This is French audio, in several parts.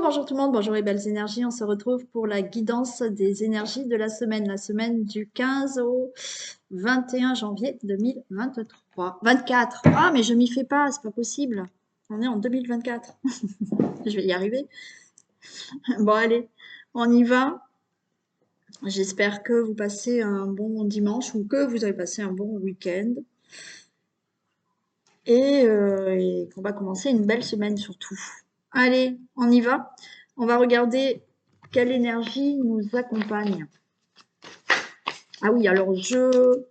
Bonjour tout le monde, bonjour les belles énergies. On se retrouve pour la guidance des énergies de la semaine du 15 au 21 janvier 2023. 24. Ah, mais je m'y fais pas, c'est pas possible. On est en 2024. Je vais y arriver. Bon, allez, on y va. J'espère que vous passez un bon dimanche ou que vous avez passé un bon week-end. Et qu'on va commencer une belle semaine surtout. Allez, on y va. On va regarder quelle énergie nous accompagne. Ah oui, alors je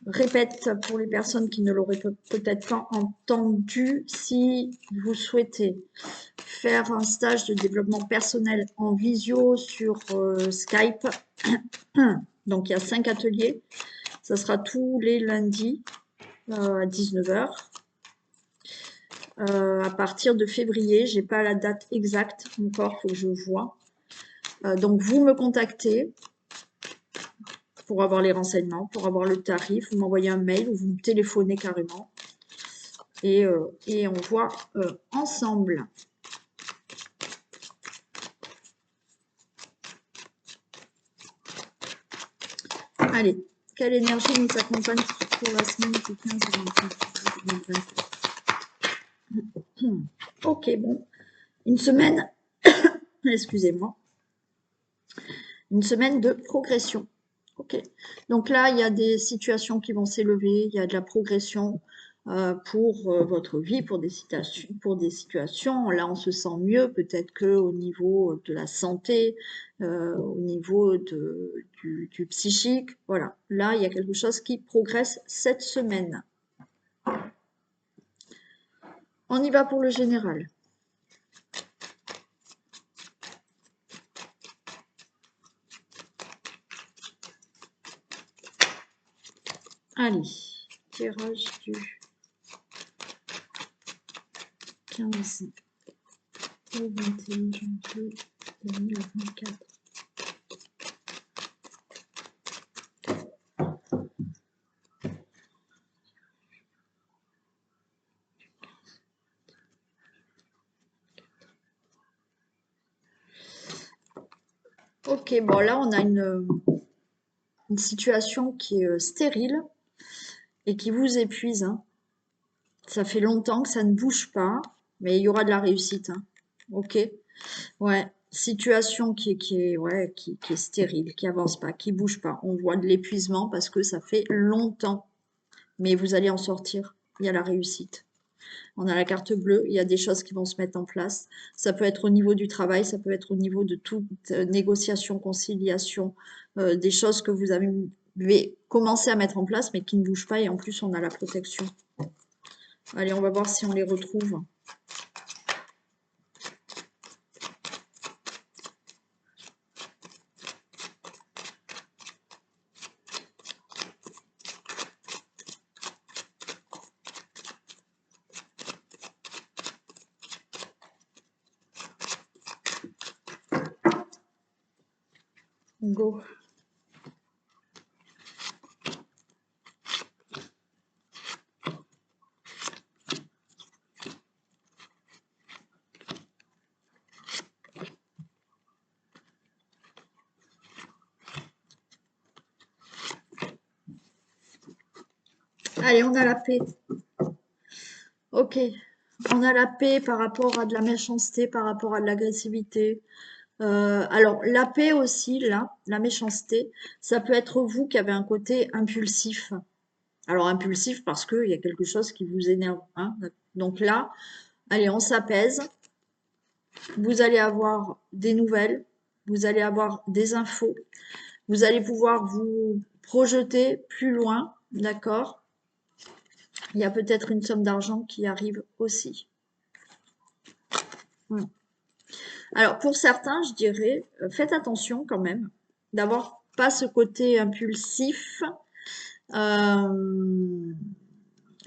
répète pour les personnes qui ne l'auraient peut-être pas entendu, si vous souhaitez faire un stage de développement personnel en visio sur Skype, donc il y a 5 ateliers, ça sera tous les lundis à 19 h. À partir de février, j'ai pas la date exacte encore, faut que je vois. Donc vous me contactez pour avoir les renseignements, pour avoir le tarif, vous m'envoyez un mail ou vous me téléphonez carrément et on voit ensemble. Allez, quelle énergie nous accompagne pour la semaine du 15 au 25 2024? Ok, bon, une semaine, excusez-moi, une semaine de progression. Ok, donc là, il y a des situations qui vont s'élever, il y a de la progression pour votre vie, pour des situations. Là, on se sent mieux, peut-être qu'au niveau de la santé, au niveau du psychique. Voilà, là, il y a quelque chose qui progresse cette semaine. On y va pour le général. Allez, tirage du 15 au 21 janvier 2024. Ok, bon là on a une situation qui est stérile et qui vous épuise. Hein. Ça fait longtemps que ça ne bouge pas, mais il y aura de la réussite. Hein. Ok, ouais. Situation qui est stérile, qui avance pas, qui bouge pas. On voit de l'épuisement parce que ça fait longtemps, mais vous allez en sortir. Il y a la réussite. On a la carte bleue, il y a des choses qui vont se mettre en place. Ça peut être au niveau du travail, ça peut être au niveau de toute négociation, conciliation, des choses que vous avez commencé à mettre en place mais qui ne bougent pas et en plus on a la protection. Allez, on va voir si on les retrouve. Go. Allez, on a la paix. Ok. On a la paix par rapport à de la méchanceté, par rapport à de l'agressivité. Alors, la paix aussi, là, la méchanceté, ça peut être vous qui avez un côté impulsif. Alors, impulsif parce qu'il y a quelque chose qui vous énerve. Hein. Donc là, allez, on s'apaise. Vous allez avoir des nouvelles, vous allez avoir des infos, vous allez pouvoir vous projeter plus loin, d'accord? Il y a peut-être une somme d'argent qui arrive aussi. Alors, pour certains, je dirais, faites attention quand même d'avoir pas ce côté impulsif au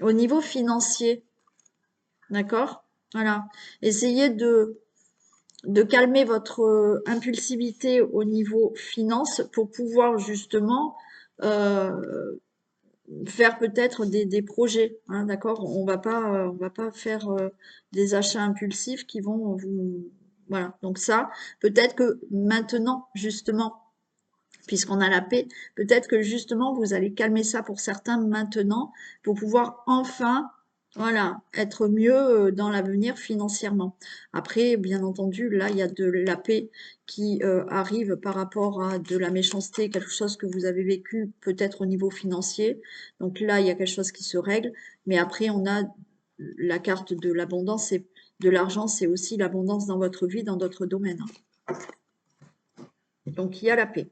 niveau financier, d'accord? Voilà. Essayez de calmer votre impulsivité au niveau finance pour pouvoir justement faire peut-être des projets, hein, d'accord? On va pas faire des achats impulsifs qui vont vous... Voilà, donc ça, peut-être que maintenant, justement, puisqu'on a la paix, peut-être que justement, vous allez calmer ça pour certains maintenant, pour pouvoir enfin, voilà, être mieux dans l'avenir financièrement. Après, bien entendu, là, il y a de la paix qui arrive par rapport à de la méchanceté, quelque chose que vous avez vécu peut-être au niveau financier. Donc là, il y a quelque chose qui se règle. Mais après, on a la carte de l'abondance et de l'argent, c'est aussi l'abondance dans votre vie, dans d'autres domaines, hein. Donc, il y a la paix.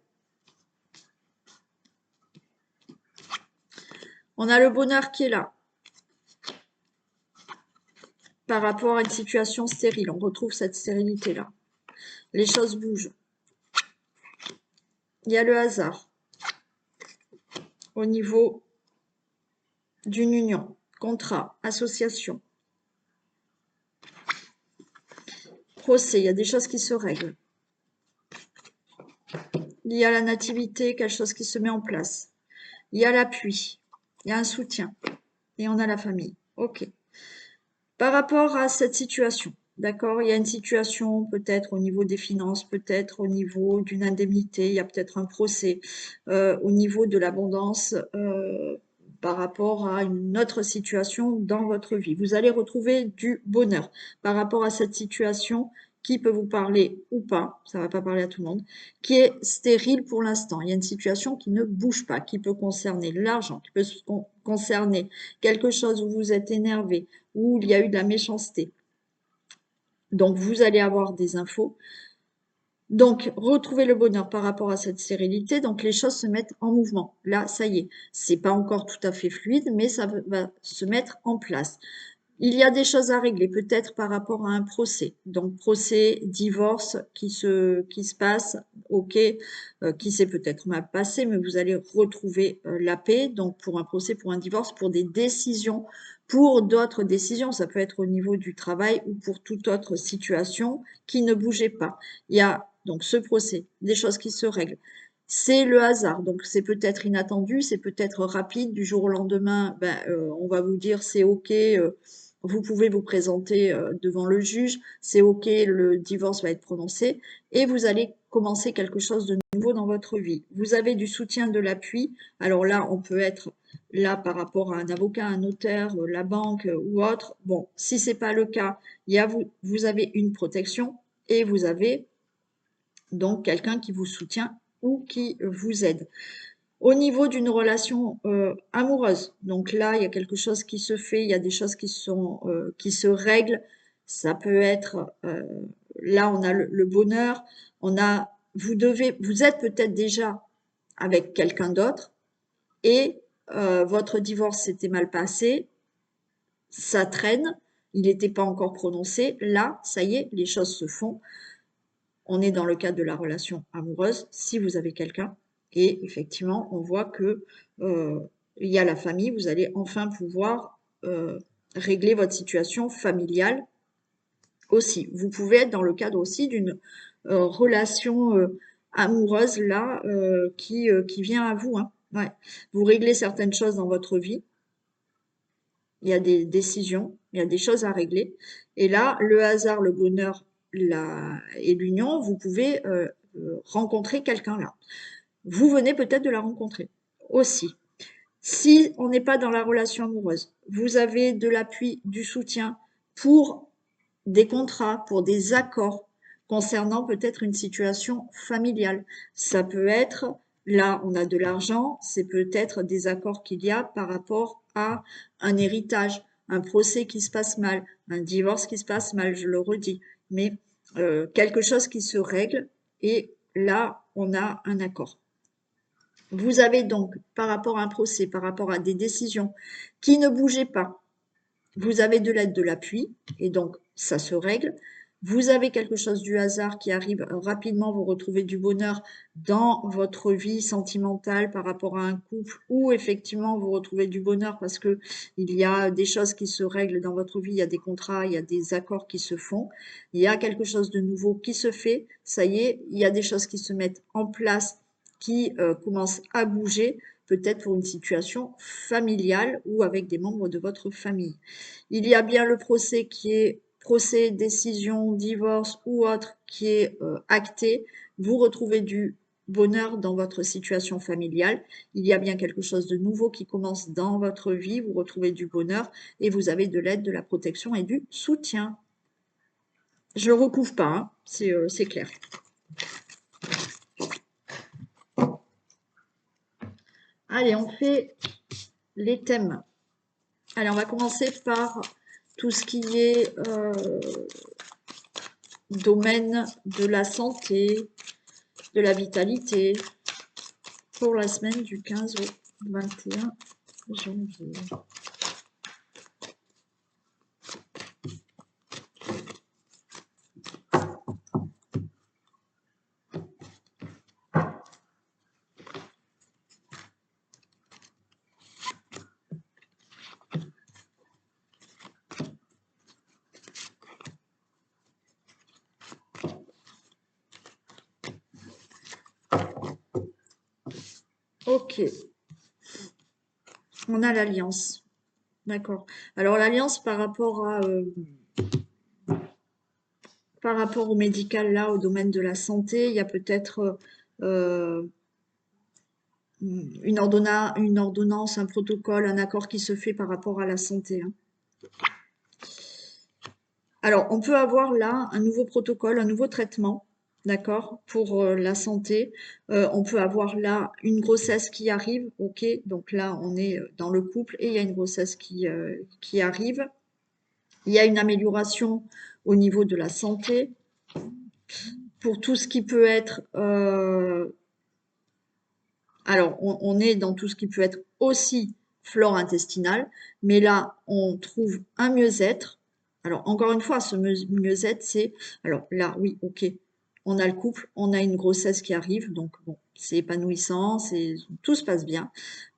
On a le bonheur qui est là. Par rapport à une situation stérile, on retrouve cette stérilité-là. Les choses bougent. Il y a le hasard au niveau d'une union, contrat, association, procès, il y a des choses qui se règlent. Il y a la nativité, quelque chose qui se met en place. Il y a l'appui, il y a un soutien. Et on a la famille. OK. Par rapport à cette situation, d'accord, il y a une situation peut-être au niveau des finances, peut-être au niveau d'une indemnité, il y a peut-être un procès, au niveau de l'abondance, par rapport à une autre situation dans votre vie. Vous allez retrouver du bonheur par rapport à cette situation qui peut vous parler ou pas, ça va pas parler à tout le monde, qui est stérile pour l'instant. Il y a une situation qui ne bouge pas, qui peut concerner l'argent, qui peut concerner quelque chose où vous êtes énervé, où il y a eu de la méchanceté. Donc, vous allez avoir des infos. Donc, retrouvez le bonheur par rapport à cette stérilité. Donc, les choses se mettent en mouvement. Là, ça y est, c'est pas encore tout à fait fluide, mais ça va se mettre en place. Il y a des choses à régler, peut-être par rapport à un procès. Donc, procès, divorce qui se passe, ok, qui s'est peut-être mal passé, mais vous allez retrouver la paix. Donc, pour un procès, pour un divorce, pour des décisions, pour d'autres décisions, ça peut être au niveau du travail ou pour toute autre situation qui ne bougeait pas. Il y a donc ce procès, des choses qui se règlent. C'est le hasard, donc c'est peut-être inattendu, c'est peut-être rapide, du jour au lendemain, ben, on va vous dire c'est ok, vous pouvez vous présenter devant le juge, c'est ok, le divorce va être prononcé et vous allez commencer quelque chose de nouveau dans votre vie. Vous avez du soutien, de l'appui. Alors là, on peut être là par rapport à un avocat, un notaire, la banque ou autre. Bon, si c'est pas le cas, il y a vous avez une protection et vous avez donc quelqu'un qui vous soutient ou qui vous aide. Au niveau d'une relation amoureuse, donc là, il y a quelque chose qui se fait, il y a des choses qui se règlent. Ça peut être, là, on a le bonheur, on a, vous êtes peut-être déjà avec quelqu'un d'autre et votre divorce s'était mal passé, ça traîne, il n'était pas encore prononcé. Là, ça y est, les choses se font. On est dans le cadre de la relation amoureuse, si vous avez quelqu'un. Et effectivement, on voit que il y a la famille, vous allez enfin pouvoir régler votre situation familiale aussi. Vous pouvez être dans le cadre aussi d'une relation amoureuse là qui vient à vous, hein. Ouais. Vous réglez certaines choses dans votre vie. Il y a des décisions, il y a des choses à régler. Et là, le hasard, le bonheur et l'union, vous pouvez rencontrer quelqu'un là. Vous venez peut-être de la rencontrer aussi. Si on n'est pas dans la relation amoureuse, vous avez de l'appui, du soutien pour des contrats, pour des accords concernant peut-être une situation familiale. Ça peut être, là on a de l'argent, c'est peut-être des accords qu'il y a par rapport à un héritage, un procès qui se passe mal, un divorce qui se passe mal, je le redis, mais quelque chose qui se règle et là on a un accord. Vous avez donc, par rapport à un procès, par rapport à des décisions qui ne bougeaient pas, vous avez de l'aide, de l'appui, et donc ça se règle. Vous avez quelque chose du hasard qui arrive rapidement, vous retrouvez du bonheur dans votre vie sentimentale par rapport à un couple, ou effectivement vous retrouvez du bonheur parce que il y a des choses qui se règlent dans votre vie, il y a des contrats, il y a des accords qui se font, il y a quelque chose de nouveau qui se fait, ça y est, il y a des choses qui se mettent en place, qui commencent à bouger. peut-être pour une situation familiale ou avec des membres de votre famille. Il y a bien le procès qui est procès, décision, divorce ou autre qui est acté. Vous retrouvez du bonheur dans votre situation familiale. Il y a bien quelque chose de nouveau qui commence dans votre vie. Vous retrouvez du bonheur et vous avez de l'aide, de la protection et du soutien. Je le recouvre pas, hein, c'est clair. Allez, on fait les thèmes. Allez, on va commencer par tout ce qui est domaine de la santé, de la vitalité, pour la semaine du 15 au 21 janvier. Ok, on a l'alliance. D'accord. Alors l'alliance par rapport au médical, là, au domaine de la santé, il y a peut-être une ordonnance, un protocole, un accord qui se fait par rapport à la santé, hein. Alors, on peut avoir là un nouveau protocole, un nouveau traitement, d'accord, pour la santé. On peut avoir là une grossesse qui arrive, ok, donc là, on est dans le couple et il y a une grossesse qui arrive. Il y a une amélioration au niveau de la santé pour tout ce qui peut être alors, on est dans tout ce qui peut être aussi flore intestinale, mais là, on trouve un mieux-être. Alors, encore une fois, ce mieux-être, c'est... Alors là, oui, ok, on a le couple, on a une grossesse qui arrive, donc bon, c'est épanouissant, tout se passe bien.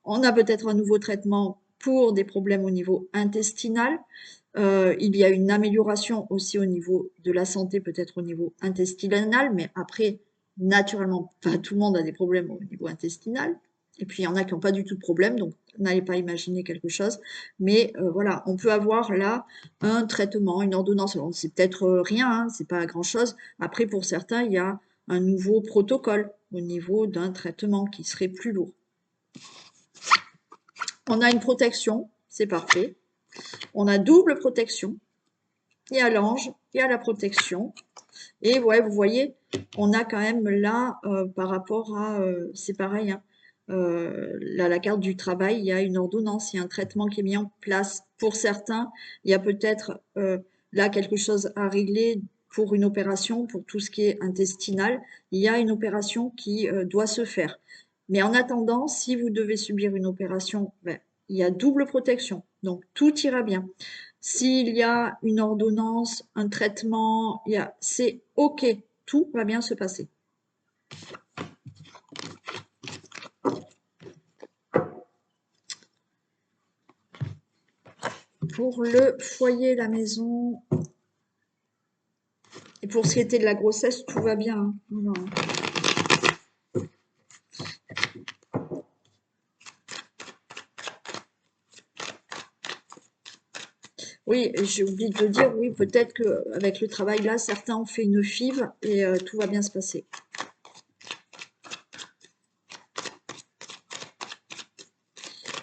On a peut-être un nouveau traitement pour des problèmes au niveau intestinal. Il y a une amélioration aussi au niveau de la santé, peut-être au niveau intestinal, mais après, naturellement, pas tout le monde a des problèmes au niveau intestinal. Et puis, il y en a qui n'ont pas du tout de problème, donc n'allez pas imaginer quelque chose. Mais voilà, on peut avoir là un traitement, une ordonnance. Alors, c'est peut-être rien, hein, c'est pas grand-chose. Après, pour certains, il y a un nouveau protocole au niveau d'un traitement qui serait plus lourd. On a une protection, c'est parfait. On a double protection. Il y a l'ange, il y a la protection. Et ouais, vous voyez, on a quand même là, par rapport à, c'est pareil, hein, là, la carte du travail, il y a une ordonnance, il y a un traitement qui est mis en place. Pour certains, il y a peut-être là quelque chose à régler pour une opération, pour tout ce qui est intestinal. Il y a une opération qui doit se faire. Mais en attendant, si vous devez subir une opération, ben, il y a double protection. Donc, tout ira bien. S'il y a une ordonnance, un traitement, c'est OK, tout va bien se passer. Pour le foyer, la maison, et pour ce qui était de la grossesse, tout va bien, hein. Non. Oui, j'ai oublié de le dire, oui, peut-être qu'avec le travail là, certains ont fait une FIV et tout va bien se passer.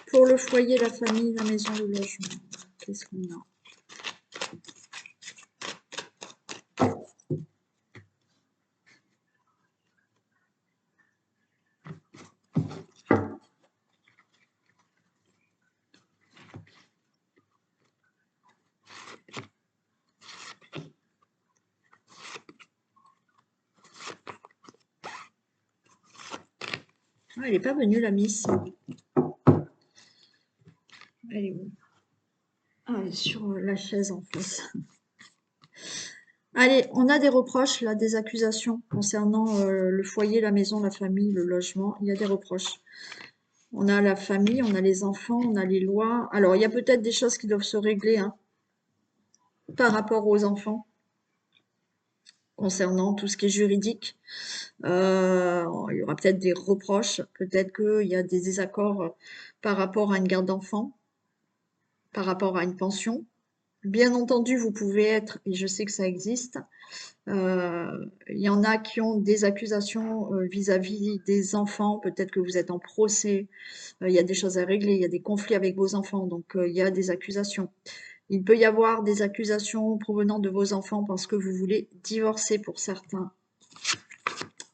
Pour le foyer, la famille, la maison, le logement, qu'est-ce qu'on a? Ah, elle n'est pas venue, la Miss. Elle est où? Ah, elle est sur la chaise en face. Allez, on a des reproches, là, des accusations concernant le foyer, la maison, la famille, le logement. Il y a des reproches. On a la famille, on a les enfants, on a les lois. Alors, il y a peut-être des choses qui doivent se régler, hein, par rapport aux enfants. concernant tout ce qui est juridique. Il y aura peut-être des reproches, peut-être qu'il y a des désaccords par rapport à une garde d'enfants, par rapport à une pension. Bien entendu, vous pouvez être, et je sais que ça existe, il y en a qui ont des accusations vis-à-vis des enfants, peut-être que vous êtes en procès, il y a des choses à régler, il y a des conflits avec vos enfants, donc il y a des accusations. Il peut y avoir des accusations provenant de vos enfants parce que vous voulez divorcer pour certains.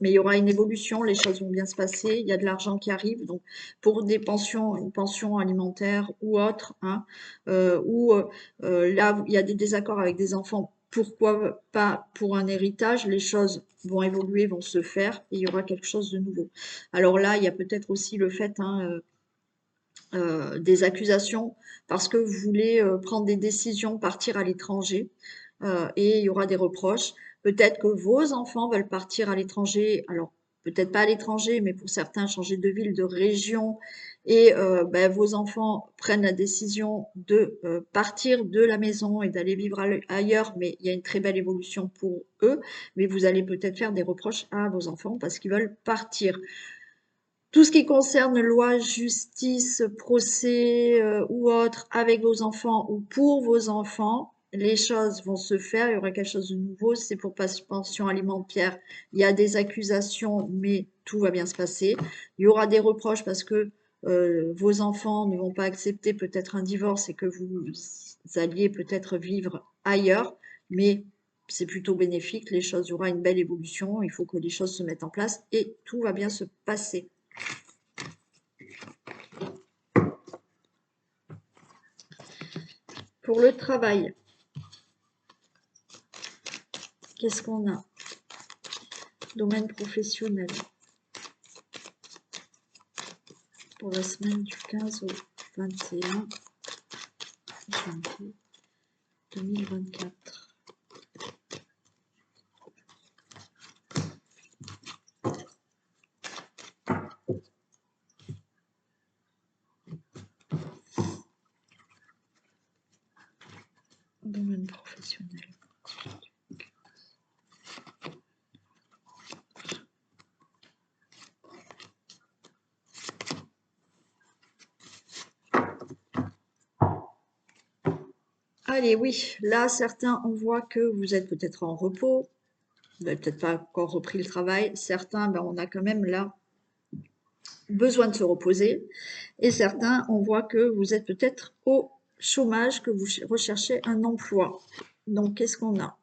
Mais il y aura une évolution, les choses vont bien se passer, il y a de l'argent qui arrive, donc pour des pensions, une pension alimentaire ou autre, hein, là, il y a des désaccords avec des enfants, pourquoi pas pour un héritage, les choses vont évoluer, vont se faire, et il y aura quelque chose de nouveau. Alors là, il y a peut-être aussi le fait, hein, des accusations parce que vous voulez prendre des décisions, partir à l'étranger, et il y aura des reproches. Peut-être que vos enfants veulent partir à l'étranger, alors peut-être pas à l'étranger, mais pour certains changer de ville, de région, et ben, vos enfants prennent la décision de partir de la maison et d'aller vivre ailleurs, mais il y a une très belle évolution pour eux, mais vous allez peut-être faire des reproches à vos enfants parce qu'ils veulent partir. Tout ce qui concerne loi, justice, procès ou autre avec vos enfants ou pour vos enfants, les choses vont se faire, il y aura quelque chose de nouveau. C'est pour pension alimentaire, il y a des accusations, mais tout va bien se passer. Il y aura des reproches parce que vos enfants ne vont pas accepter peut-être un divorce et que vous alliez peut-être vivre ailleurs, mais c'est plutôt bénéfique, les choses, il y aura une belle évolution, il faut que les choses se mettent en place et tout va bien se passer. Pour le travail, qu'est-ce qu'on a? Domaine professionnel. Pour la semaine du 15 au 21 janvier 2024. Domaine professionnel. Allez, oui, là, certains, on voit que vous êtes peut-être en repos, vous n'avez peut-être pas encore repris le travail. Certains, ben, on a quand même là besoin de se reposer. Et certains, on voit que vous êtes peut-être au chômage, que vous recherchez un emploi. Donc, qu'est-ce qu'on a?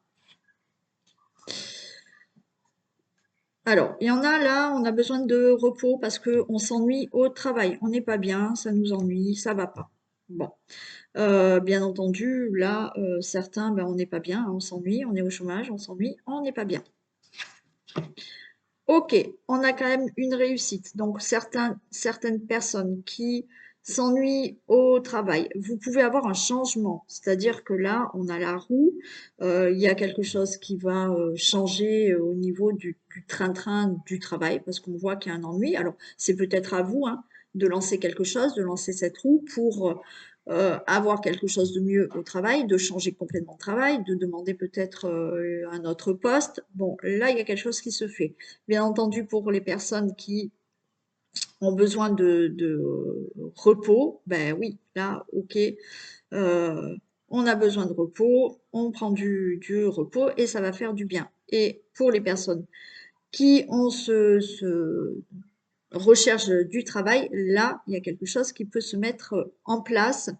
Alors, il y en a là, on a besoin de repos parce qu'on s'ennuie au travail. On n'est pas bien, ça nous ennuie, ça va pas. Bon, bien entendu, là, certains, ben, on n'est pas bien, hein, on s'ennuie, on est au chômage, on s'ennuie, on n'est pas bien. Ok, on a quand même une réussite. Donc, certaines personnes qui s'ennuient au travail, vous pouvez avoir un changement. C'est-à-dire que là, on a la roue, il y a quelque chose qui va changer au niveau du train-train du travail, parce qu'on voit qu'il y a un ennui. Alors, c'est peut-être à vous, hein, de lancer quelque chose, de lancer cette roue pour avoir quelque chose de mieux au travail, de changer complètement de travail, de demander peut-être un autre poste. Bon, là, il y a quelque chose qui se fait. Bien entendu, pour les personnes qui ont besoin de repos, ben oui, là, ok, euh, on a besoin de repos, on prend du repos et ça va faire du bien. Et pour les personnes qui ont ce recherche du travail, là, il y a quelque chose qui peut se mettre en place,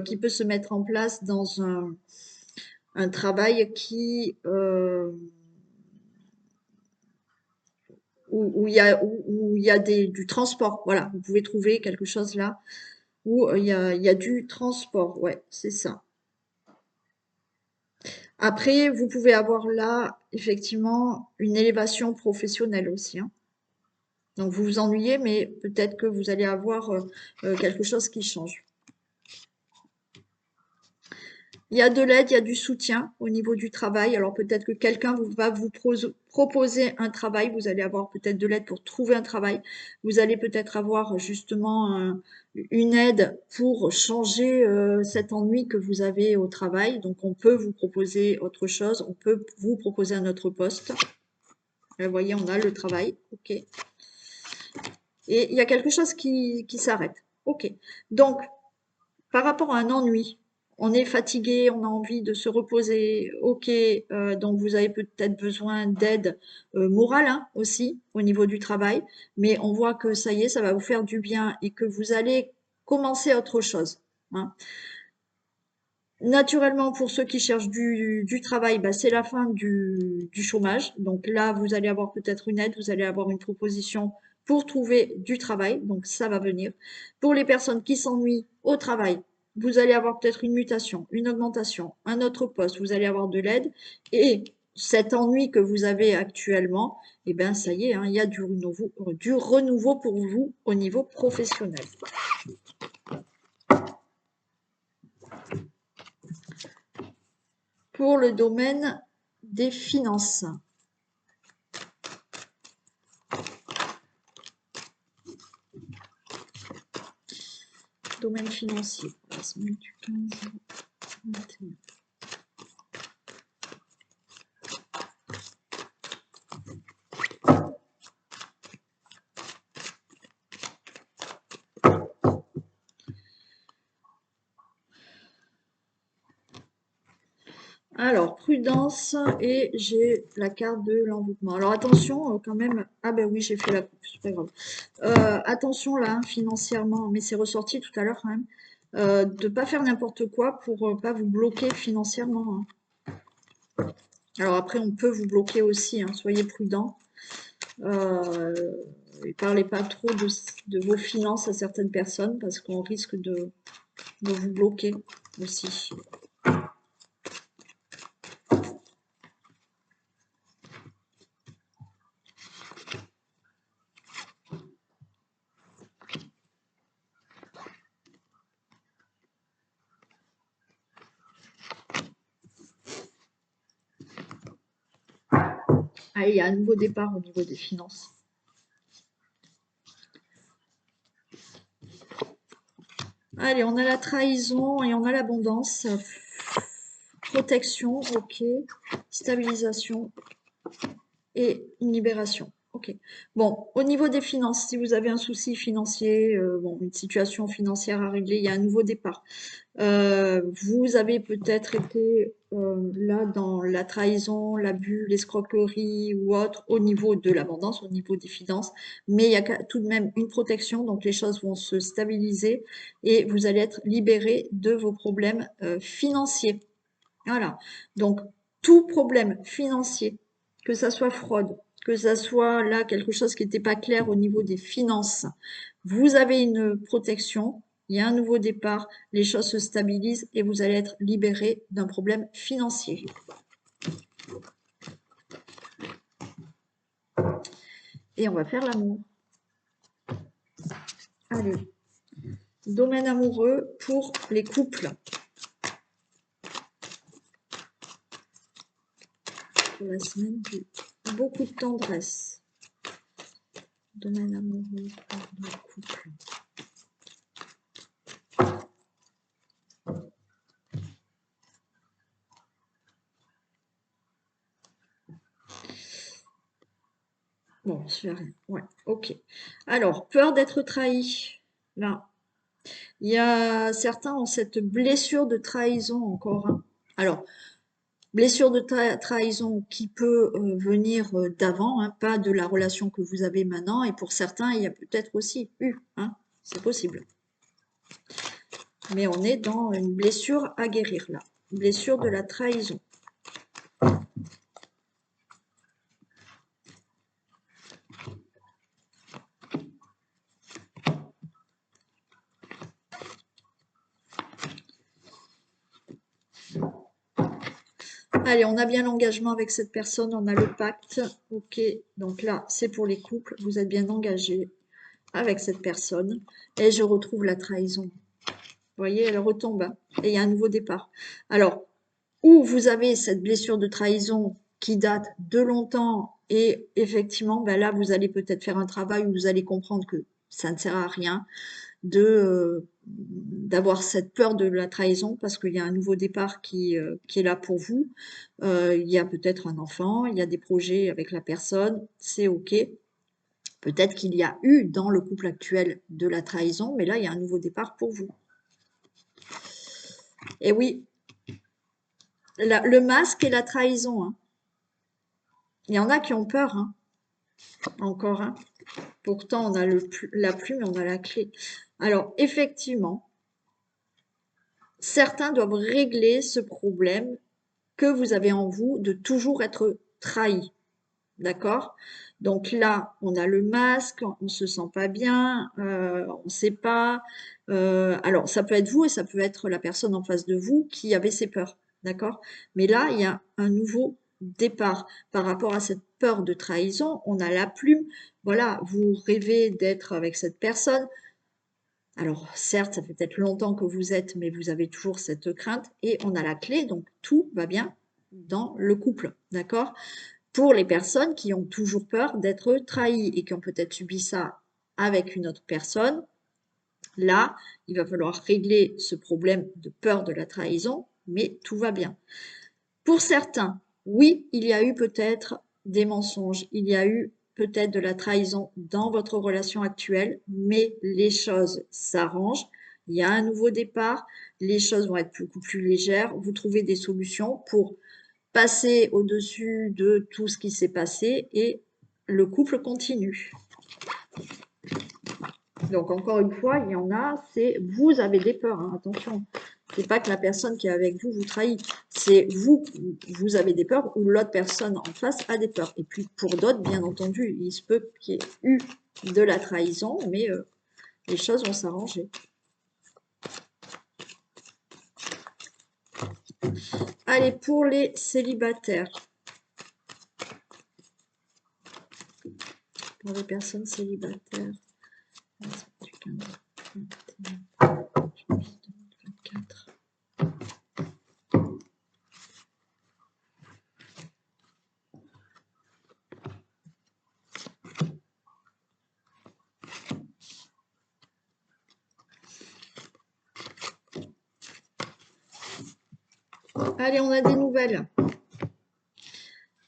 qui peut se mettre en place dans un travail où il y a du transport. Voilà, vous pouvez trouver quelque chose là où il y a du transport. Ouais, c'est ça. Après, vous pouvez avoir là, effectivement, une élévation professionnelle aussi, hein. Donc, vous vous ennuyez, mais peut-être que vous allez avoir quelque chose qui change. Il y a de l'aide, il y a du soutien au niveau du travail. Alors peut-être que quelqu'un va vous proposer un travail. Vous allez avoir peut-être de l'aide pour trouver un travail. Vous allez peut-être avoir justement une aide pour changer cet ennui que vous avez au travail. Donc on peut vous proposer autre chose. On peut vous proposer un autre poste. Vous voyez, on a le travail. OK. Et il y a quelque chose qui s'arrête. OK. Donc, par rapport à un ennui, on est fatigué, on a envie de se reposer, ok, donc vous avez peut-être besoin d'aide morale hein, aussi au niveau du travail, mais on voit que ça y est, ça va vous faire du bien et que vous allez commencer autre chose. Hein. Naturellement, pour ceux qui cherchent du travail, bah, c'est la fin du chômage. Donc là, vous allez avoir peut-être une aide, vous allez avoir une proposition pour trouver du travail. Donc ça va venir. Pour les personnes qui s'ennuient au travail, vous allez avoir peut-être une mutation, une augmentation, un autre poste, vous allez avoir de l'aide. Et cet ennui que vous avez actuellement, eh ben ça y est, hein, il y a du renouveau pour vous au niveau professionnel. Pour le domaine des finances. Domaine financier, la semaine du 15 au 21. Alors, prudence, et j'ai la carte de l'envoûtement. Alors, attention, quand même. Ah ben oui, j'ai fait la coupe, c'est pas grave. Attention là, hein, financièrement, mais c'est ressorti tout à l'heure quand même, de pas faire n'importe quoi pour pas vous bloquer financièrement. Hein. Alors après, on peut vous bloquer aussi, hein, soyez prudents. Et parlez pas trop de vos finances à certaines personnes parce qu'on risque de vous bloquer aussi. Ah, il y a un nouveau départ au niveau des finances. Allez, on a la trahison et on a l'abondance. Protection, ok. Stabilisation et une libération. Ok. Bon, au niveau des finances, si vous avez un souci financier, bon, une situation financière à régler, il y a un nouveau départ. Vous avez peut-être été là dans la trahison, l'abus, l'escroquerie ou autre au niveau de l'abondance, au niveau des finances, mais il y a tout de même une protection, donc les choses vont se stabiliser et vous allez être libéré de vos problèmes financiers. Voilà. Donc, tout problème financier, que ça soit fraude, que ça soit là quelque chose qui n'était pas clair au niveau des finances, vous avez une protection, il y a un nouveau départ, les choses se stabilisent et vous allez être libéré d'un problème financier. Et on va faire l'amour. Allez. Domaine amoureux pour les couples. Pour la semaine du beaucoup de tendresse. Domaine amoureux pour les couples. Bon, je fais rien. Ouais, ok. Alors, peur d'être trahi. Là, il y a certains ont cette blessure de trahison encore. Hein. Alors, blessure de trahison qui peut venir d'avant, hein, pas de la relation que vous avez maintenant. Et pour certains, il y a peut-être aussi eu. Hein, c'est possible. Mais on est dans une blessure à guérir là. Blessure de la trahison. Allez, on a bien l'engagement avec cette personne, on a le pacte. Ok, donc là, c'est pour les couples. Vous êtes bien engagés avec cette personne. Et je retrouve la trahison. voyez, elle retombe, hein, et il y a un nouveau départ. Alors, ou vous avez cette blessure de trahison qui date de longtemps et effectivement, ben là, vous allez peut-être faire un travail où vous allez comprendre que ça ne sert à rien d'avoir cette peur de la trahison parce qu'il y a un nouveau départ qui est là pour vous. Il y a peut-être un enfant, il y a des projets avec la personne, c'est OK. Peut-être qu'il y a eu dans le couple actuel de la trahison, mais là, il y a un nouveau départ pour vous. Et oui, le masque et la trahison, hein. Il y en a qui ont peur, hein, encore, hein. Pourtant, on a la plume et on a la clé. Alors, effectivement, certains doivent régler ce problème que vous avez en vous de toujours être trahi. D'accord? Donc là, on a le masque, on se sent pas bien, on ne sait pas. Alors, ça peut être vous et ça peut être la personne en face de vous qui avait ses peurs. D'accord? Mais là, il y a un nouveau départ. Par rapport à cette peur de trahison, on a la plume. Voilà, vous rêvez d'être avec cette personne. Alors, certes, ça fait peut-être longtemps que vous êtes, mais vous avez toujours cette crainte. Et on a la clé, donc tout va bien dans le couple. D'accord? Pour les personnes qui ont toujours peur d'être trahies et qui ont peut-être subi ça avec une autre personne, là, il va falloir régler ce problème de peur de la trahison, mais tout va bien. Pour certains, oui, il y a eu peut-être des mensonges, il y a eu peut-être de la trahison dans votre relation actuelle, mais les choses s'arrangent, il y a un nouveau départ, les choses vont être beaucoup plus légères, vous trouvez des solutions pour passer au-dessus de tout ce qui s'est passé et le couple continue. Donc encore une fois, il y en a, c'est vous avez des peurs, hein, attention. C'est pas que la personne qui est avec vous vous trahit, c'est vous avez des peurs ou l'autre personne en face a des peurs. Et puis pour d'autres, bien entendu, il se peut qu'il y ait eu de la trahison, mais les choses vont s'arranger. Allez, pour les célibataires. Pour les personnes célibataires. Allez, on a des nouvelles.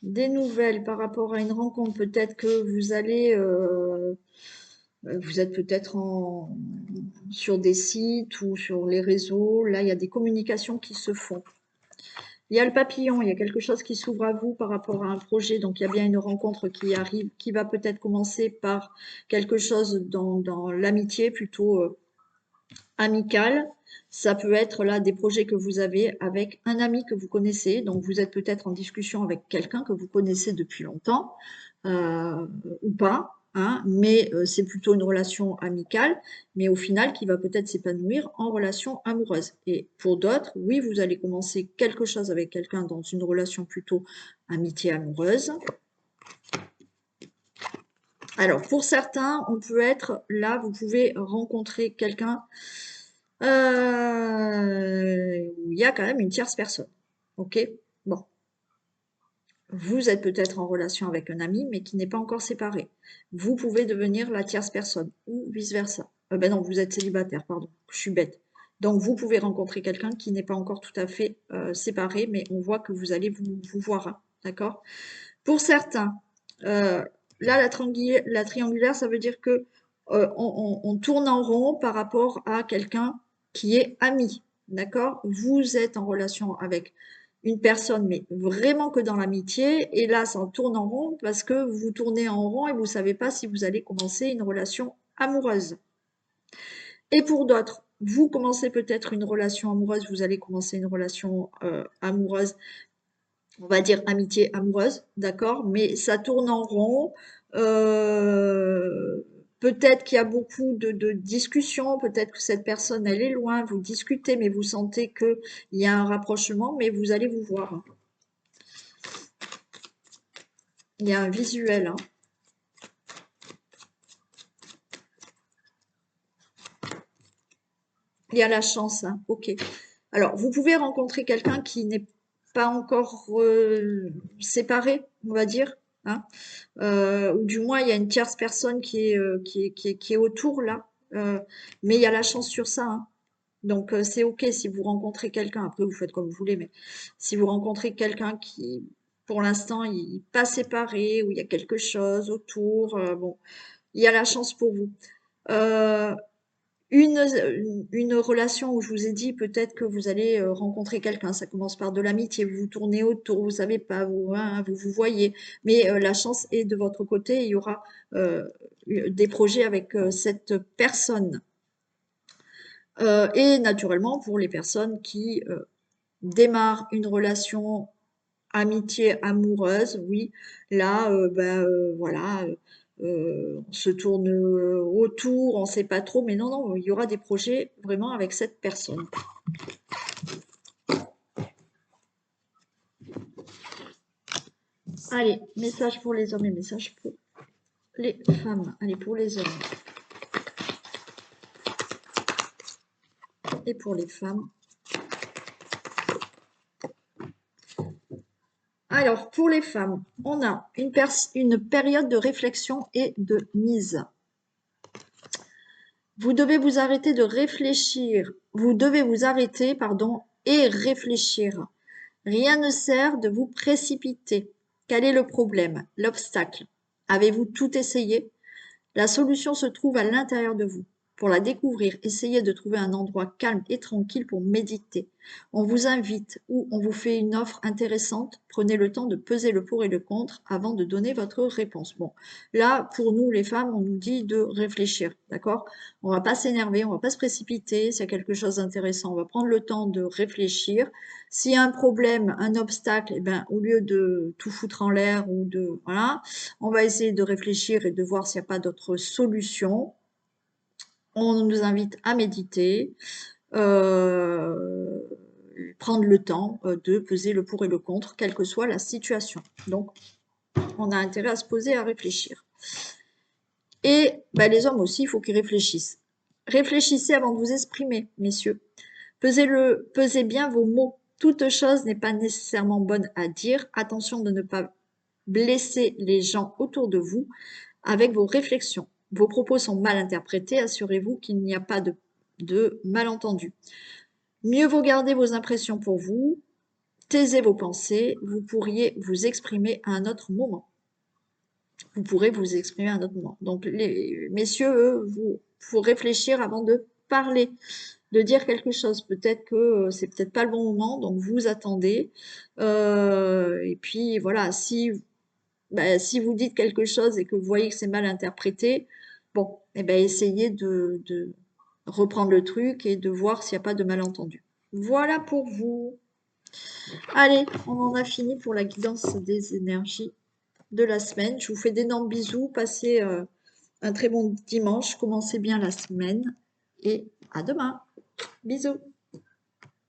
Des nouvelles par rapport à une rencontre. Peut-être que vous allez, vous êtes peut-être sur des sites ou sur les réseaux. Là, il y a des communications qui se font. Il y a le papillon, il y a quelque chose qui s'ouvre à vous par rapport à un projet. Donc, il y a bien une rencontre qui arrive, qui va peut-être commencer par quelque chose dans l'amitié, plutôt amicale. Ça peut être là des projets que vous avez avec un ami que vous connaissez. Donc, vous êtes peut-être en discussion avec quelqu'un que vous connaissez depuis longtemps ou pas. Hein, mais c'est plutôt une relation amicale, mais au final qui va peut-être s'épanouir en relation amoureuse. Et pour d'autres, oui, vous allez commencer quelque chose avec quelqu'un dans une relation plutôt amitié amoureuse. Alors, pour certains, on peut être là, vous pouvez rencontrer quelqu'un où il y a quand même une tierce personne. Ok? Bon. Vous êtes peut-être en relation avec un ami, mais qui n'est pas encore séparé. Vous pouvez devenir la tierce personne, ou vice-versa. Ben non, vous êtes célibataire, pardon, je suis bête. Donc, vous pouvez rencontrer quelqu'un qui n'est pas encore tout à fait séparé, mais on voit que vous allez vous voir, hein, d'accord? Pour certains, là, la triangulaire, ça veut dire que on tourne en rond par rapport à quelqu'un qui est ami, d'accord? Vous êtes en relation avec une personne, mais vraiment que dans l'amitié, et là, ça en tourne en rond parce que vous tournez en rond et vous ne savez pas si vous allez commencer une relation amoureuse. Et pour d'autres, vous commencez peut-être une relation amoureuse, vous allez commencer une relation amoureuse, on va dire amitié amoureuse, d'accord, mais ça tourne en rond. Peut-être qu'il y a beaucoup de discussions, peut-être que cette personne, elle est loin, vous discutez, mais vous sentez qu'il y a un rapprochement, mais vous allez vous voir. Il y a un visuel, hein. Il y a la chance, hein. Ok. Alors, vous pouvez rencontrer quelqu'un qui n'est pas encore séparé, on va dire, hein, ou du moins il y a une tierce personne qui est autour là, mais il y a la chance sur ça, hein. Donc c'est ok si vous rencontrez quelqu'un, après vous faites comme vous voulez, mais si vous rencontrez quelqu'un qui, pour l'instant, il n'est pas séparé, ou il y a quelque chose autour, bon, il y a la chance pour vous. Euh, une relation où je vous ai dit peut-être que vous allez rencontrer quelqu'un, ça commence par de l'amitié, vous vous tournez autour, vous savez pas, vous, hein, vous voyez, mais la chance est de votre côté, il y aura des projets avec cette personne. Et naturellement, pour les personnes qui démarrent une relation amitié amoureuse, oui, là, voilà, on se tourne autour, on sait pas trop, mais non, non, il y aura des projets vraiment avec cette personne. Allez, message pour les hommes et message pour les femmes. Allez, pour les hommes et pour les femmes. Alors, pour les femmes, on a une période de réflexion et de mise. Vous devez vous arrêter de réfléchir. Vous devez vous arrêter, pardon, et réfléchir. Rien ne sert de vous précipiter. Quel est le problème? L'obstacle. Avez-vous tout essayé? La solution se trouve à l'intérieur de vous. Pour la découvrir, essayez de trouver un endroit calme et tranquille pour méditer. On vous invite ou on vous fait une offre intéressante. Prenez le temps de peser le pour et le contre avant de donner votre réponse. Bon, là, pour nous, les femmes, on nous dit de réfléchir, d'accord? On va pas s'énerver, on va pas se précipiter. S'il y a quelque chose d'intéressant, on va prendre le temps de réfléchir. S'il y a un problème, un obstacle, eh ben, au lieu de tout foutre en l'air ou de, voilà, on va essayer de réfléchir et de voir s'il n'y a pas d'autres solutions. On nous invite à méditer, euh, prendre le temps de peser le pour et le contre, quelle que soit la situation. Donc, on a intérêt à se poser, à réfléchir. Et ben, les hommes aussi, il faut qu'ils réfléchissent. Réfléchissez avant de vous exprimer, messieurs. Pesez bien vos mots. Toute chose n'est pas nécessairement bonne à dire. Attention de ne pas blesser les gens autour de vous avec vos réflexions. Vos propos sont mal interprétés, assurez-vous qu'il n'y a pas de malentendu. Mieux vaut garder vos impressions pour vous, taisez vos pensées, vous pourriez vous exprimer à un autre moment. Vous pourrez vous exprimer à un autre moment. Donc, les messieurs, eux, vous faut réfléchir avant de parler, de dire quelque chose. Peut-être que c'est peut-être pas le bon moment, donc vous attendez. Et puis voilà, si vous dites quelque chose et que vous voyez que c'est mal interprété, bon, eh ben essayez de reprendre le truc et de voir s'il n'y a pas de malentendu. Voilà pour vous. Allez, on en a fini pour la guidance des énergies de la semaine. Je vous fais d'énormes bisous. Passez un très bon dimanche. Commencez bien la semaine et à demain. Bisous.